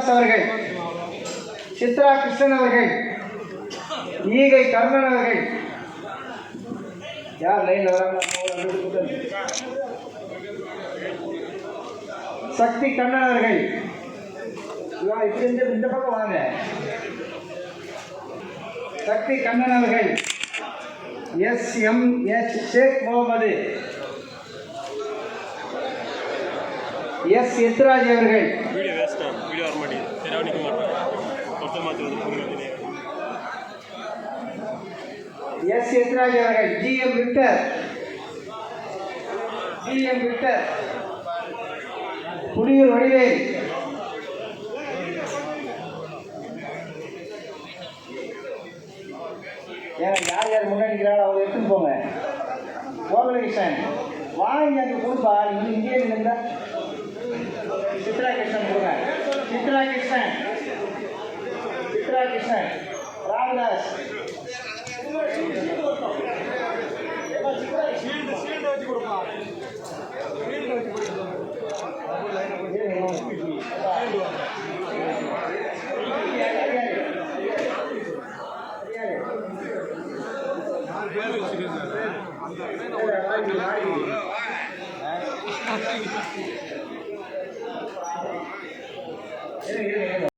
ராமதாஸ் அவர்கள், சித்ரா கிருஷ்ணன் அவர்கள், ஈகை கர்ணன் அவர்கள். யார் லைன்ல வராங்க? சக்தி கண்ணன் அவர்கள். இப்படி இந்த பக்கம் வாங்க. சக்தி கண்ணன் அவர்கள், SMH ஷேக் முகமது, எஸ் எத்ராஜ் அவர்கள், எஸ் எத்ராஜ் அவர்கள், GM விக்டர், புலியூர் வடிவேல், யார் யார் முன்னாடி நிற்கிறாங்களோ அவங்க எடுத்துன்னு போங்க. கோகுலகிருஷ்ணன் வாங்கி அங்கே கொடுப்பா. நீங்கள் இங்கே இருந்தா சித்ரா கிருஷ்ணன் கொடுங்க. சித்ரா கிருஷ்ணன், ராமதாஸ்,